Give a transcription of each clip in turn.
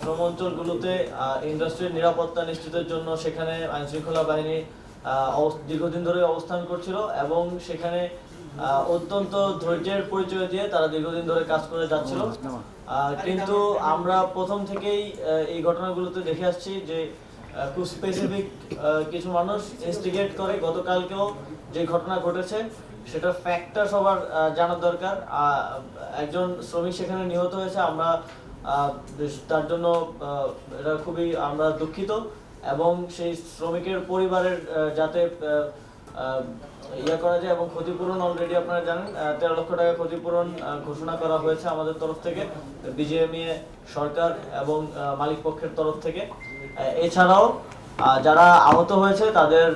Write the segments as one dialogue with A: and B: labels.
A: শ্রম অঞ্চলগুলোতে ইন্ডাস্ট্রির নিরাপত্তা নিশ্চিতের জন্য সেখানে আইনশৃঙ্খলা বাহিনী দীর্ঘদিন ধরে অবস্থান করছিল এবং সেখানে অত্যন্ত ধৈর্যের পরিচয় দিয়ে তারা দীর্ঘদিন ধরে কাজ করে যাচ্ছিল। কিন্তু আমরা প্রথম থেকেই এই ঘটনাগুলোতে দেখে আসছি যে খুব স্পেসিফিক কিছু মানুষ ইনস্টিগেট করে। গতকালকেও যে ঘটনা ঘটেছে সেটার ফ্যাক্টটা সবার জানার দরকার। একজন শ্রমিক সেখানে নিহত হয়েছে, আমরা তার জন্য এটা খুবই আমরা দুঃখিত এবং সেই শ্রমিকের পরিবারের যাতে ইয়ে করা যায় এবং ক্ষতিপূরণ অলরেডি আপনারা জানেন 13 লক্ষ টাকা ক্ষতিপূরণ ঘোষণা করা হয়েছে আমাদের তরফ থেকে, বিজিএমইএ সরকার এবং মালিক পক্ষের তরফ থেকে। এছাড়াও যারা আহত হয়েছে তাদের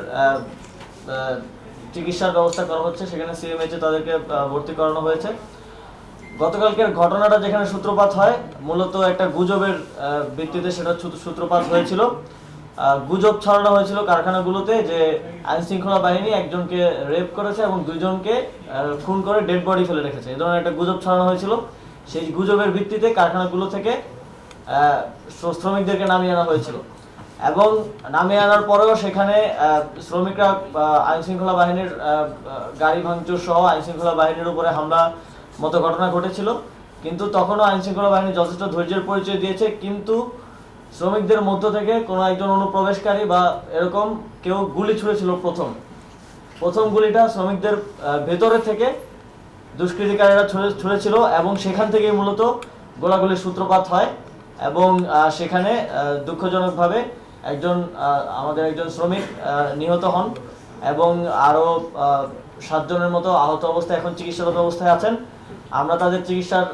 A: চিকিৎসার ব্যবস্থা করা হচ্ছে, সেখানে সিএমএইচে তাদেরকে ভর্তি করানো হয়েছে। গতকালকের ঘটনাটা যেখানে সূত্রপাত হয় মূলত একটা গুজবের ভিত্তিতে সেটা সূত্রপাত হয়েছিল। গুজব ছড়ানো হয়েছিল কারখানাগুলোতে যে আইনশৃঙ্খলা বাহিনী একজনকে রেপ করেছে এবং দুইজনকে খুন করে ডেড বডি ফেলে রেখেছে, এই ধরনের একটা গুজব ছড়ানো হয়েছিল। সেই গুজবের ভিত্তিতে কারখানাগুলো থেকে শ্রমিকদেরকে নামিয়ে আনা হয়েছিল এবং নামিয়ে আনার পরেও সেখানে শ্রমিকরা আইনশৃঙ্খলা বাহিনীর গাড়ি ভাঙচুর সহ আইনশৃঙ্খলা বাহিনীর উপরে হামলা মতো ঘটনা ঘটেছিল। কিন্তু তখনও আইনশৃঙ্খলা বাহিনী যথেষ্ট ধৈর্যের পরিচয় দিয়েছে, কিন্তু শ্রমিকদের মধ্য থেকে কোনো একজন অনুপ্রবেশকারী বা এরকম কেউ গুলি ছুঁড়েছিল। প্রথম গুলিটা শ্রমিকদের ভেতরে থেকে দুষ্কৃতিকারীরা ছুঁড়েছিল এবং সেখান থেকেই মূলত গোলাগুলির সূত্রপাত হয় এবং সেখানে দুঃখজনকভাবে আমাদের একজন শ্রমিক নিহত হন এবং আরও 7 জনের মতো আহত অবস্থায় এখন চিকিৎসারত অবস্থায় আছেন। আমরা তাদের চিকিৎসার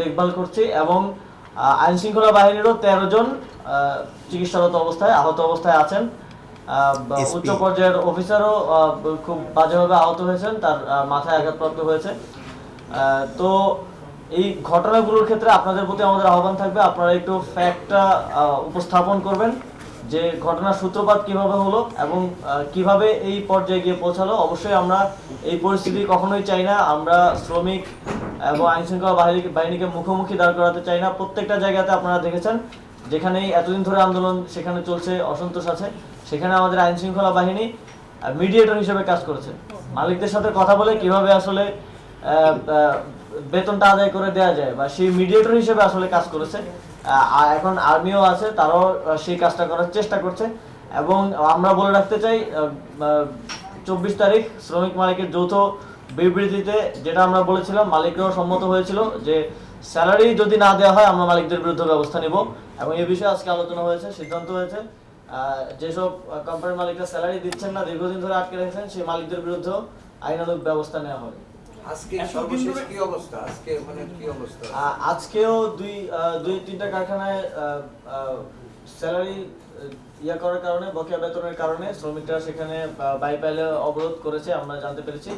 A: দেখভাল করছি এবং আইনশৃঙ্খলা বাহিনীরও 13 জন চিকিৎসারত অবস্থায় আহত অবস্থায় আছেন। উচ্চ পর্যায়ের অফিসারও খুব বাজেভাবে আহত হয়েছেন, তার মাথায় আঘাতপ্রাপ্ত হয়েছে। তো এই ঘটনাগুলোর ক্ষেত্রে আপনাদের প্রতি আমাদের আহ্বান থাকবে, আপনারা একটু ফ্যাক্টটা উপস্থাপন করবেন যে ঘটনার সূত্রপাত কিভাবে হলো এবং কিভাবে এই পর্যায়ে গিয়ে পৌঁছালো। অবশ্যই আমরা এই পরিস্থিতি কখনোই চাই না, আমরা শ্রমিক এবং আইনশৃঙ্খলা বাহিনীকে মুখোমুখি দাঁড় করাতে চাই না। প্রত্যেকটা জায়গাতে আপনারা দেখেছেন যেখানেই এতদিন ধরে আন্দোলন সেখানে চলছে, অসন্তোষ আছে, সেখানে আমাদের আইনশৃঙ্খলা বাহিনী মিডিয়েটর হিসেবে কাজ করেছে। মালিকদের সাথে কথা বলে কিভাবে আসলে বেতনটা আদায় করে দেওয়া যায় বা সেই মিডিয়েটর হিসেবে আসলে কাজ করেছে। এখন আর্মিও আছে, তারাও সেই কাজটা করার চেষ্টা করছে এবং আমরা বলে রাখতে চাই 24 তারিখ শ্রমিক মালিকের যৌথ বিবৃতিতে যেটা আমরা বলেছিলাম, মালিকরাও সম্মত হয়েছিল যে স্যালারি যদি না দেওয়া হয় আমরা মালিকদের বিরুদ্ধে ব্যবস্থা নিব এবং এই বিষয়ে আজকে আলোচনা হয়েছে, সিদ্ধান্ত হয়েছে যেসব কোম্পানির মালিকরা স্যালারি দিচ্ছেন না, দীর্ঘদিন ধরে আটকে রেখেছেন, সেই মালিকদের বিরুদ্ধেও আইনানুগ ব্যবস্থা নেওয়া হবে। আজকেও দুই তিনটা কারখানায় স্যালারি করার কারণে, বকেয়া বেতনের কারণে শ্রমিকরা সেখানে বাইপাইলে অবরোধ করেছে, আমরা জানতে পেরেছি।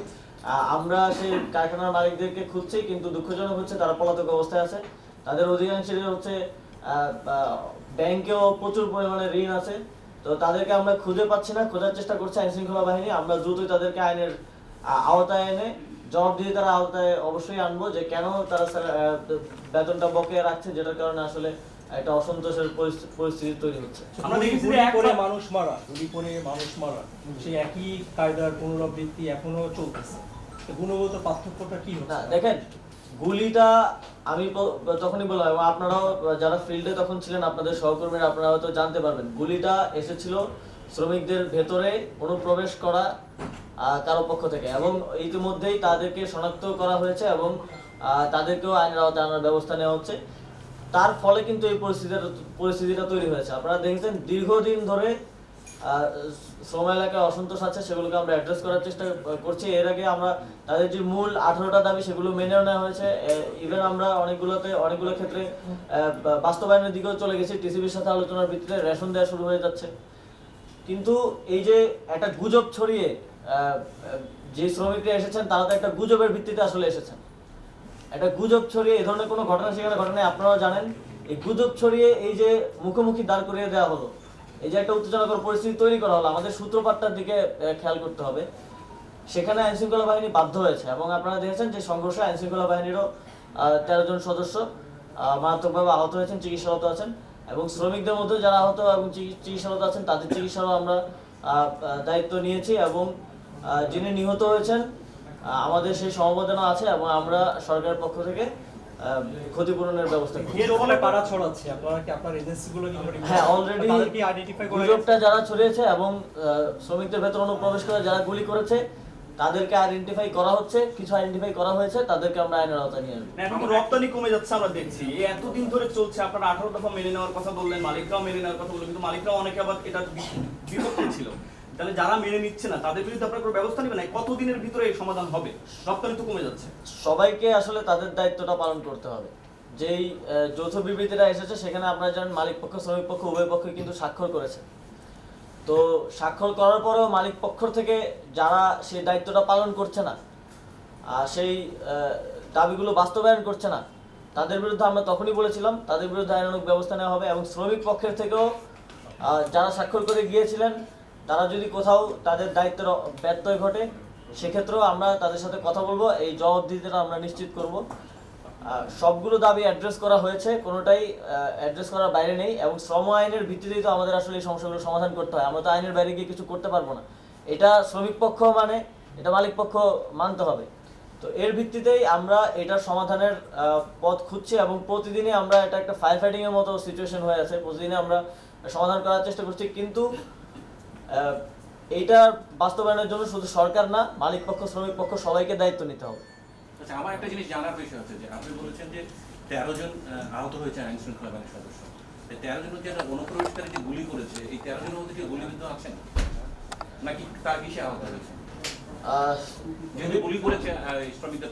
A: আমরা সেই কারখানার মালিকদেরকে খুঁজছি, কিন্তু দুঃখজনক হচ্ছে তারা পলাতক অবস্থায় আছে। তাদের অধিকাংশেরই হচ্ছে ব্যাংকেও প্রচুর পরিমাণে ঋণ আছে, তো তাদেরকে আমরা খুঁজে পাচ্ছি না। খোঁজার চেষ্টা করছে আইনশৃঙ্খলা বাহিনী। আমরা দ্রুতই তাদেরকে আইনের আওতায় এনে জবাবদিহিতার আওতায় অবশ্যই আনবো যে কেন তারা বেতনটা বকেয়া রাখছে, যেটার কারণে আসলে একটা অসন্তোষের পরিস্থিতি তৈরি হচ্ছে।
B: মানুষ মারা সেই একই কায়দার পুনরাবৃত্তি এখনো চলতেছে, গুণগত পার্থক্যটা কি হচ্ছে?
A: দেখেন, গুলিটা আমি তখনই বললাম এবং আপনারাও যারা ফিল্ডে তখন ছিলেন, আপনাদের সহকর্মীরা, আপনারা হয়তো জানতে পারবেন, গুলিটা এসেছিল শ্রমিকদের ভেতরে অনুপ্রবেশ করা কারো পক্ষ থেকে এবং ইতিমধ্যেই তাদেরকে শনাক্ত করা হয়েছে এবং তাদেরকেও আইনের আওতায় আনার ব্যবস্থা নেওয়া হচ্ছে। তার ফলে কিন্তু এই পরিস্থিতিটা তৈরি হয়েছে। আপনারা দেখেছেন দীর্ঘদিন ধরে শ্রম এলাকায় অসন্তোষ আছে, সেগুলোকে আমরা অ্যাড্রেস করার চেষ্টা করছি। এর আগে আমরা তাদের যে মূল 18টা দাবি সেগুলো মেনে নেওয়া হয়েছে। ইভেন আমরা অনেকগুলো ক্ষেত্রে বাস্তবায়নের দিকেও চলে গেছি। টিসিবির সাথে আলোচনার ভিত্তিতে রেশন দেওয়া শুরু হয়ে যাচ্ছে। কিন্তু এই যে একটা গুজব ছড়িয়ে যে শ্রমিকরা এসেছেন, তারা তো একটা গুজবের ভিত্তিতে আসলে এসেছেন। একটা গুজব ছড়িয়ে এই ধরনের কোনো ঘটনা সেখানে ঘটনায় আপনারাও জানেন। এই গুজব ছড়িয়ে এই যে মুখোমুখি দাঁড় করিয়ে দেওয়া হলো, এই যে একটা উত্তেজনাকর পরিস্থিতি তৈরি করা হলো, আমাদের সূত্রপাতটার দিকে খেয়াল করতে হবে। সেখানে আইনশৃঙ্খলা বাহিনী বাধ্য হয়েছে এবং আপনারা দেখেছেন যে সংঘর্ষে আইনশৃঙ্খলা বাহিনীরও 13 জন সদস্য মারাত্মকভাবে আহত হয়েছেন, চিকিৎসারত আছেন। এবং শ্রমিকদের মধ্যে যারা আহত এবং চিকিৎসারত আছেন তাদের চিকিৎসারও আমরা দায়িত্ব নিয়েছি এবং যিনি নিহত হয়েছেন আমাদের সেই সমবেদনা আছে এবং আমরা সরকারের পক্ষ থেকে ক্ষতিপূরণের ব্যবস্থা করছি।
B: এর ফলে পাড়া ছড়াচ্ছে, আপনারা কি আপনার এজেন্সিগুলো কি
A: হ্যাঁ অলরেডি
B: আইডেন্টিফাই করে
A: গুজবটা যারা ছড়িয়েছে এবং শ্রমিকদের ভেতর অনুপ্রবেশ করে যারা গুলি করেছে তাদেরকে আইডেন্টিফাই করা হচ্ছে, কিছু আইডেন্টিফাই করা হয়েছে, তাদেরকে আমরা আইনের আওতায় নিয়ে আসবো।
C: এখন রপ্তানি কমে যাচ্ছে আমরা দেখছি, এই এতদিন ধরে চলছে, আপনারা 18 দফা মেনে নেওয়ার কথা বললেন, মালিকরাও মেনে নেওয়ার কথা বললেন, কিন্তু মালিকরাও অনেকে আবার এটা বিপক্ষে ছিল। তাহলে যারা মেনে নিচ্ছে না তাদের বিরুদ্ধে আপনারা কোনো ব্যবস্থা নেবেন না? কতদিনের ভিতরে এই সমাধান হবে? রপ্তানি তো কমে যাচ্ছে।
A: সবাইকে আসলে তাদের দায়িত্বটা পালন করতে হবে। যেই যৌথ বিবৃতিটা এসেছে সেখানে আপনারা জানেন মালিক পক্ষ শ্রমিক পক্ষ উভয় পক্ষ কিন্তু স্বাক্ষর করেছে। তো স্বাক্ষর করার পরেও মালিক পক্ষ থেকে যারা সেই দায়িত্বটা পালন করছে না, সেই দাবিগুলো বাস্তবায়ন করছে না, তাদের বিরুদ্ধে আমরা তখনই বলেছিলাম তাদের বিরুদ্ধে আইনানুগ ব্যবস্থা নেওয়া হবে। এবং শ্রমিক পক্ষের থেকেও যারা স্বাক্ষর করে গিয়েছিলেন তারা যদি কোথাও তাদের দায়িত্বের ব্যত্যয় ঘটে সেক্ষেত্রেও আমরা তাদের সাথে কথা বলবো, এই জবাবদিহিতাটা আমরা নিশ্চিত করব। সবগুলো দাবি অ্যাড্রেস করা হয়েছে, কোনোটাই অ্যাড্রেস করার বাইরে নেই এবং শ্রম আইনের ভিত্তিতেই তো আমাদের আসলে এই সমস্যাগুলো সমাধান করতে হয়। আমরা তো আইনের বাইরে গিয়ে কিছু করতে পারবো না, এটা শ্রমিক পক্ষ মানে এটা মালিক পক্ষ মানতে হবে। তো এর ভিত্তিতেই আমরা এটার সমাধানের পথ খুঁজছি এবং প্রতিদিনই আমরা এটা একটা ফায়ার ফাইটিং এর মতো সিচুয়েশন হয়ে আছে, প্রতিদিনই আমরা সমাধান করার চেষ্টা করছি। কিন্তু এইটা বাস্তবায়নের জন্য শুধু সরকার না, মালিক পক্ষ শ্রমিক পক্ষ সবাইকে দায়িত্ব নিতে হবে।
D: আচ্ছা, আমার একটা জিনিস জানার বিষয় হচ্ছে যে আপনি বলেছেন যে 13 জন আহত হয়েছে আইন শৃঙ্খলা বাহিনীর সদস্য। 13 জনের যারা অনুপ্রবেশকারী যে গুলি করেছে, এই 13 জনের মধ্যে কি গুলিবিদ্ধ আছেন নাকি তার বেশি আহত হয়েছে? যেহেতু গুলি করেছে শ্রমিকদের